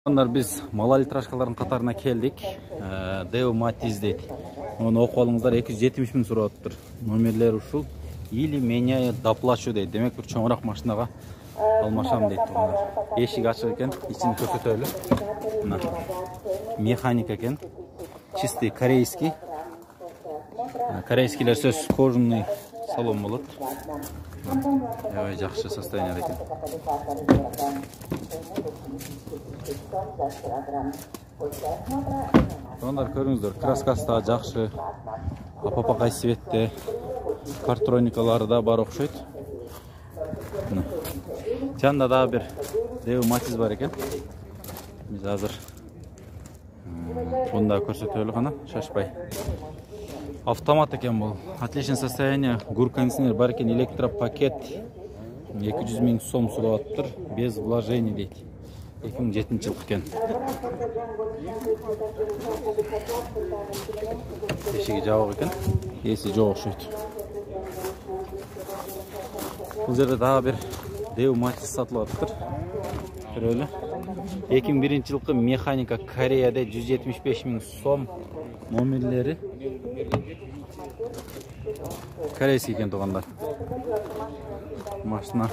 Biz Mala litrашкалардын катарына келдик. Deo Matiz дейт. Onu окуп алыңыздар, 270 миң сурап атыптыр. Номерлери ушул. Или меняю доплачу дейт. Демек бир чоңураак машинага алмашам дейт туугандар. Эшик ачык экен, ичин көрсөтөлү. Мына механика экен. Чистый корейский. Корейскийлер сөз кожаный салон болот. Аябай жакшы состояние экен. Ондар көрүңүздөр, краскасы да жакшы. Апапакай светте. Партроникалары да бар окшойт. Жанында да бир Deo Matiz бар экен. Биз азыр мында көрсөтөлү гана, шашпай. Автомат экен бул. Отличное состояние. Гур кондиционер бар экен, электропакет. 200 миң сом сурап атыптыр. Без вложений дейт. 2007 жыл экен. Эшиги жабык экен. Эси жок окшойт. Бул жерде дагы бир Deo Matiz сатылып атыптыр. Көрөлү. 2001 жылкы механика Кореяда 175 миң сом. Номерлери корейский экен туугандар. Машина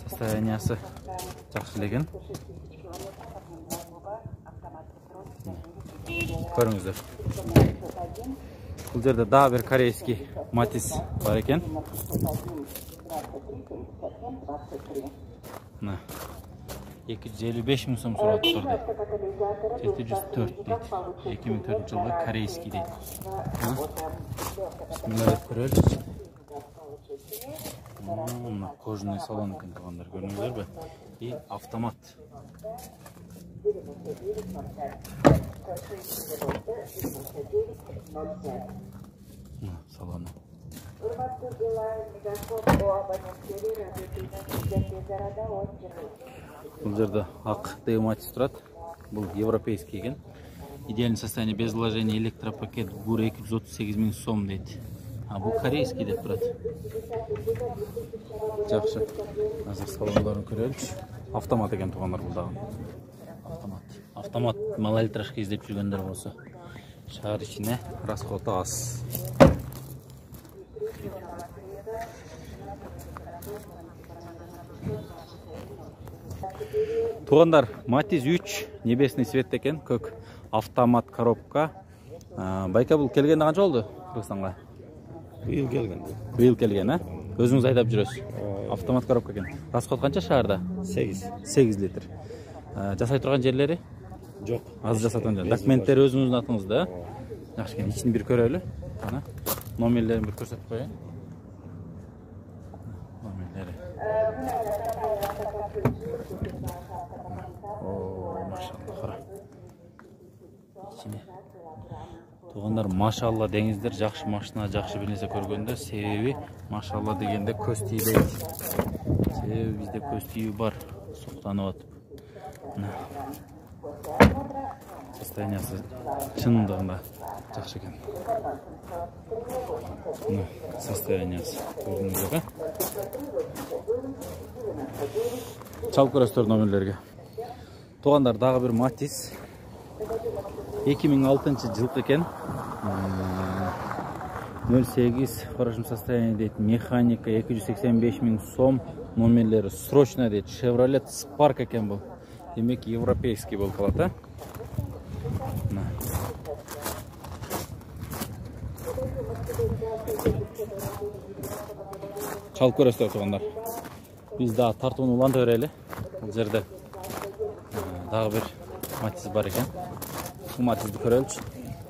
состояниясы жакшы экен. Көрүңүздөр. Бул жерде дагы бир корейский Matiz бар экен. Мына 255 миң сом сурап турду. 704 дейт. 2004 жылы корейский дейт. Мына көрөлү. Мына кожаный салон экен туугандар, көрдүңүздөрбү? И автомат. Салону. Бул жерде ак Deo Matiz турат. Бул европейский экен. Идеальное состояние, без вложения, электропакет, ГУР 238 миң сом дейт. А бул корейский деп турат. Жакшы. Азыр салондарын көрөлүчү. Автомат экен туугандар бул дагы. Автомат Mala litrашка издеп жүргөндөр болсо. Шаар ичине расходу аз. Туугандар, Matiz 3 небесный цвет экен, көк автомат коробка. Байка бул келгенде канча болду Кыргызстанга? Быйыл келген. Быйыл келген, а? Өзүңүз айдап жүрөсүз. Автомат коробка экен. Расход канча шаарда? 8 литр. Жасай турган жерлери? Жок. Аз жасатан жер. Документтери өзүңүздүн атыңызда. Жакшы экен. Ичин бир көрөлү. Ana номерлерин бир көрсөтүп коеюн. Номерлери. Машалла, кара. Туугандар, машалла деңиздер, жакшы машина, жакшы бир нерсе көргөндө, себеби машалла дегенде көз тийбейт. Себеби бизде көз тийүү бар, суктанып атып. Состояниясы чындыгында жакшы экен. Состояниясы көрүнүп. Чалып көрөсүздөр номерлерге. Туугандар, дагы бир Matiz 2006 жыл экен. 08 в хорошем состоянии дейт. Механика 285 миң сом. Номерлери срочно дейт. Chevrolet Spark экен бул. Демек европейский болуп калат, а? Чалып көрөсүздөр туугандар. Биз дагы тартууну уланта берели. Бул жерде дагы бир Matiz бар экен. Бул Matizди көрөлүчү.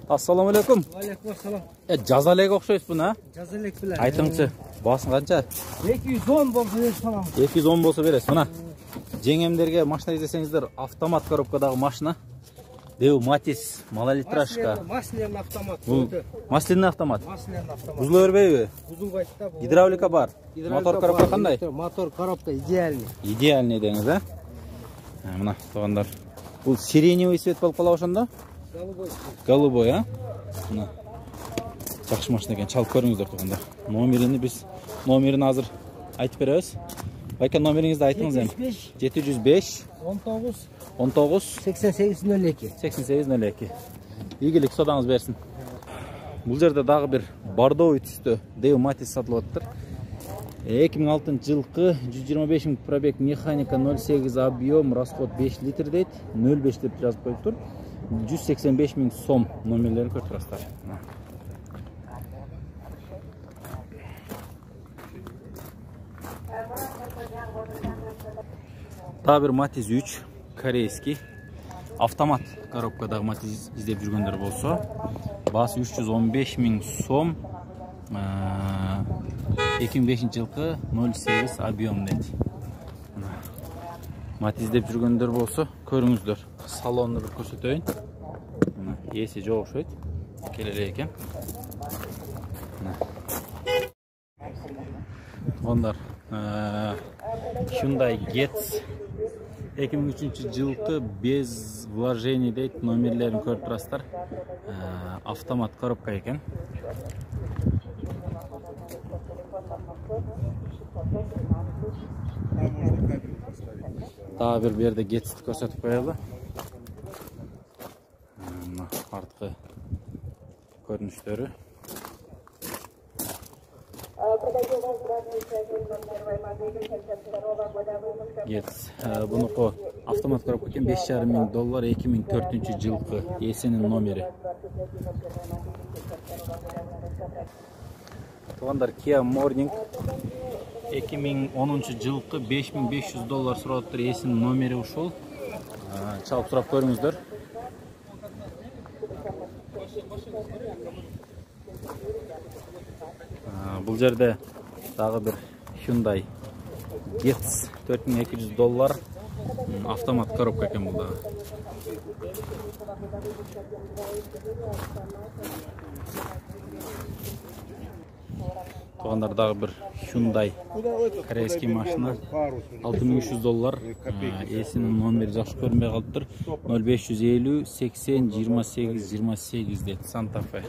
Ассаламу алейкум. Алейкум ассалам. Жаза элек окшойсуз буна? Жаза элек биле. Айтыңызчы, баасын канча? 210 болсо берип салам. 210 болсо бересиз. Мына жеңемдерге машина издесеңиздер, автомат коробкадагы машина. Deo Matiz, Mala litrашка. Масляный автомат. Масляный автомат. Масляный автомат. Бузулуп бербейби? Бузулбайт да. Гидравлика бар. Мотор коробка кандай? Мотор коробка идеальный. Идеальный деңиз, а? Мына туугандар. Бул сиреневый цвет болуп калабы ошондо? Голубой. Голубой, а? Мына. Жакшы машина экен, чалып көрүңүздөр туугандар. Номерин азыр айтып беребиз. Байке, номеріңізді айтыңыз әм. 705 19 8802. 8802. Игілік содаңыз берсін. Бұл жерде дағы бір бардовый түсті Deo Matiz сатылып отыр. 2006 жылқы 125 000 пробег, механика 08 объем, расход 5 литр дейді. 05 деп жазып қойып тұр. 185 000 сом номерлері көріп тұрасыздар. Daha bir Matiz 3 koreyski автомат коробкадағы Matiz іздеп жүргендер болса, басы 315 000 сом, 2005 жылқы 08 объем дейді. Matiz іздеп жүргендер болса, көріңіздер. Салонны бір көрсетейін. Есі жоқ оқшайды. Келелі екен. Ондар Hyundai Getz 2003 жылқы без вложений дейді. Номерлерін көріп тұрасыздар. Автомат коробка екен. Daha bir yerde Getz'ti көрсетіп қоялы. Артқы көрініштері. Getz. Бұны автомат коробка екен. $5,500, 2004 жылқы. Есенің номері. Туғандар Kia Morning 2010 жылқы $5,500 сұрап тұр. Есенің номері ушыл. Чалып сұрап көріңіздер. Бұл жерде дағы бір Hyundai Getz $4,200 автомат коробка екен бұл дағы. Туғандардағы бір Hyundai корейский машина $6,300. Есінің номері жақсы көрінбей қалып тұр. 0550 80 28 28 дейді. Santa Fe.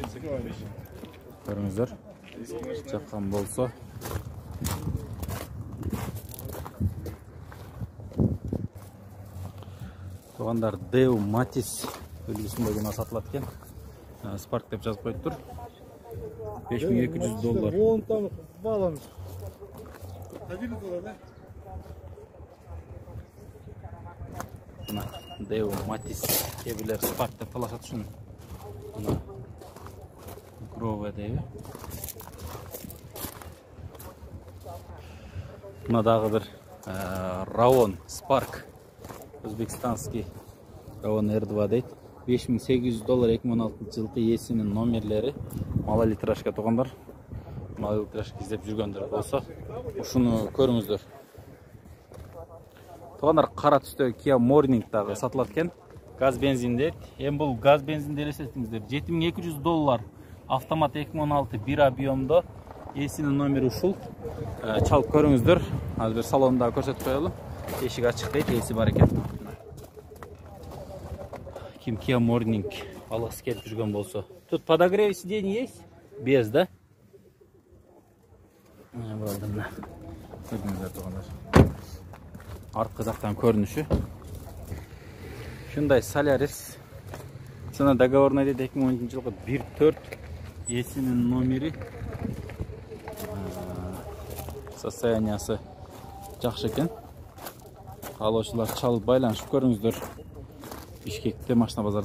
Көріңіздер. Жаққан болса. Туғандар Deo Matiz үлгісіндегі сатылады екен. Spark деп жазып қойып тұр. $5,200. Вон там баланс. Deo Matiz кейбірлер Spark деп таласады үшін. Grove дейі. Бұнадағы бір Ravon Spark. Өзбекстанский Ravon R2 дейді. $5,800 2016 жылқы есінің номерлері. Малолитражка туғандар. Малолитражка іздеп жүргендер болса, ұшыны көріңіздер. Туғандар қара түсті Kia Morning дағы сатылады екен. Газ бензин дейді. Бұл газ бензин елестетіңіздер. $7,200 автомат 2016 бір объемда. Есінің номері ұшыл. Чалып көріңіздер. Бір салонында көрсетіп қойылы. Ешік ашық дейді, есі бар екен. Ким Kia Morning алғысы келіп жүрген болса. Тут подогрев сидений есть? Без, да? Болды мына. Көрдіңіздер туғандар. Артқы жақтан көрініші. Hyundai Solaris. Цена договорная дейді 2010 жылғы 1.4. Есінің номері. Состояниясы жақсы екен. Алушылар чалып байланышып көріңіздер. Бишкекте машина базарда.